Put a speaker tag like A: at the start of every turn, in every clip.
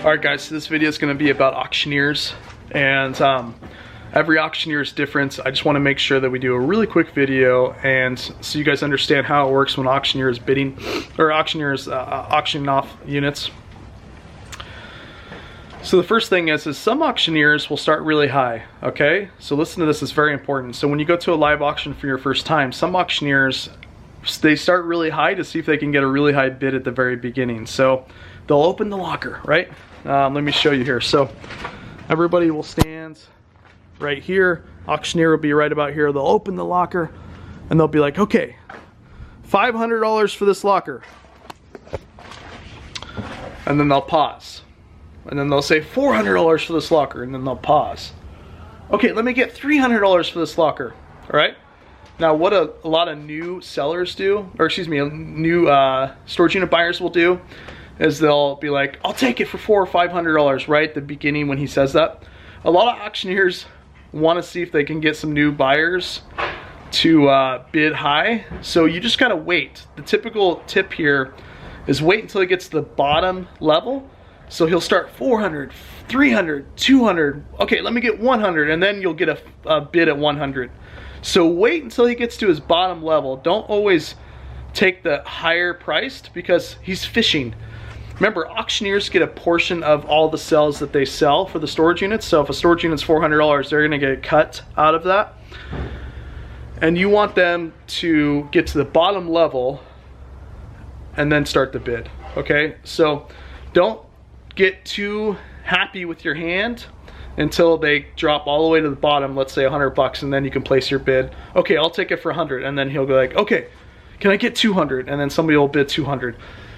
A: Alright guys, so this video is going to be about auctioneers, and every auctioneer is different. I just want to make sure that we do a really quick video and so you guys understand how it works when auctioneer is bidding, or auctioneers auctioning off units. So the first thing is some auctioneers will start really high, okay? So listen to this, it's very important. So when you go to a live auction for your first time, some auctioneers, they start really high to see if they can get a really high bid at the very beginning. So they'll open the locker, right? Let me show you here. So everybody will stand right here. Auctioneer will be right about here. They'll open the locker and they'll be like, okay, $500 for this locker. And then they'll pause. And then they'll say $400 for this locker, and then they'll pause. Okay, let me get $300 for this locker, all right? Now what a lot of new sellers do, or excuse me, new storage unit buyers will do, is they'll be like, I'll take it for $400 or $500 right at the beginning when he says that. A lot of auctioneers want to see if they can get some new buyers to bid high, so you just gotta wait. The typical tip here is wait until it gets to the bottom level. So he'll start 400, 300, 200, okay, let me get 100, and then you'll get a bid at 100. So wait until he gets to his bottom level. Don't always take the higher priced because he's fishing. Remember, auctioneers get a portion of all the sales that they sell for the storage units. So if a storage unit's $400, they're gonna get a cut out of that. And you want them to get to the bottom level and then start the bid, okay? So don't get too happy with your hand until they drop all the way to the bottom, let's say 100 bucks, and then you can place your bid. Okay, I'll take it for 100, and then he'll go like, okay, can I get 200? And then somebody will bid 200.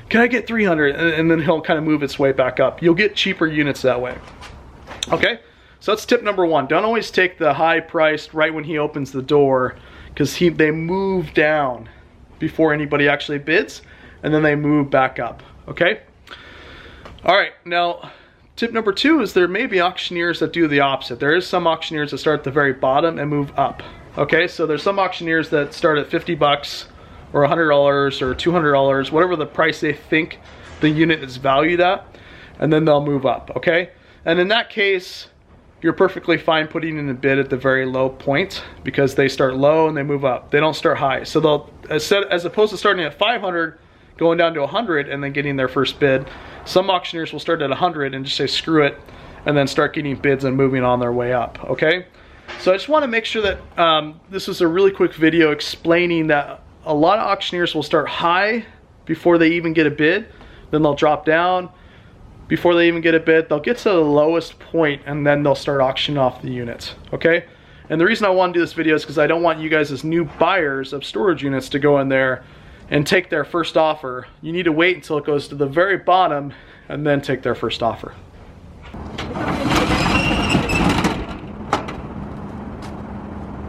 A: Can I get 300? And then he'll kind of move its way back up. You'll get cheaper units that way. Okay, so that's tip number one. Don't always take the high priced right when he opens the door, because they move down before anybody actually bids, and then they move back up, okay? All right, now tip number two is there may be auctioneers that do the opposite. There is some auctioneers that start at the very bottom and move up. Okay, so there's some auctioneers that start at 50 bucks or $100 or $200, whatever the price they think the unit is valued at, and then they'll move up, okay? And in that case, you're perfectly fine putting in a bid at the very low point because they start low and they move up. They don't start high. So they'll, as opposed to starting at 500, going down to 100 and then getting their first bid, some auctioneers will start at 100 and just say screw it, and then start getting bids and moving on their way up, okay? So I just want to make sure that this is a really quick video explaining that a lot of auctioneers will start high before they even get a bid, then they'll drop down before they even get a bid, they'll get to the lowest point, and then they'll start auctioning off the units, okay? And the reason I want to do this video is because I don't want you guys as new buyers of storage units to go in there and take their first offer. You need to wait until it goes to the very bottom and then take their first offer.